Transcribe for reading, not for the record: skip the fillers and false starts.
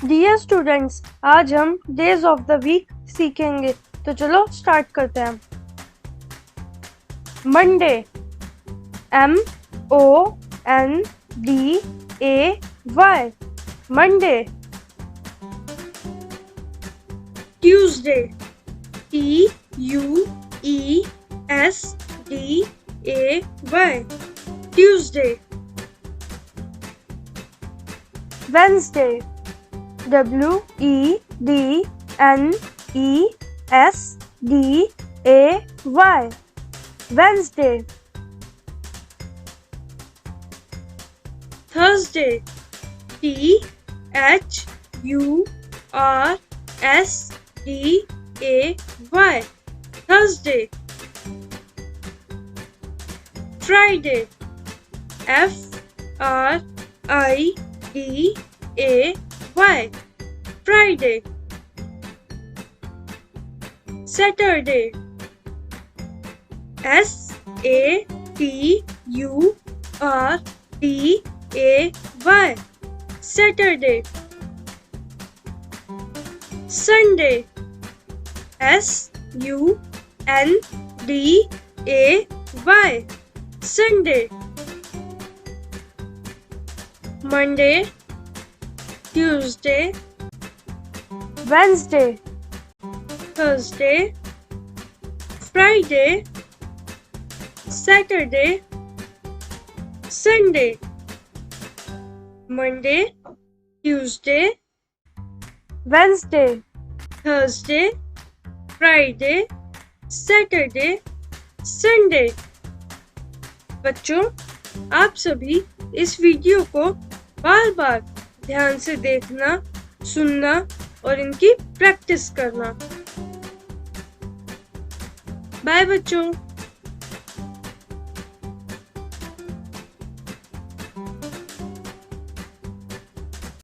Dear students, आज हम days of the week सीखेंगे, तो चलो स्टार्ट करते हैं। Monday, MONDAY, Monday. Tuesday, TUESDAY, Tuesday. Wednesday, WEDNESDAY, Wednesday. Thursday, THURSDAY, Thursday. Friday, FRIDAY, Friday. Saturday, SATURDAY, Saturday. Sunday, SUNDAY, Sunday. Monday, Tuesday, Wednesday, Thursday, Friday, Saturday, Sunday. Monday, Tuesday, Wednesday, Thursday, Friday, Saturday, Sunday. बच्चों, आप सभी इस video को बार बार ध्यान से देखना, सुनना और इनकी प्रैक्टिस करना। बाय बच्चों।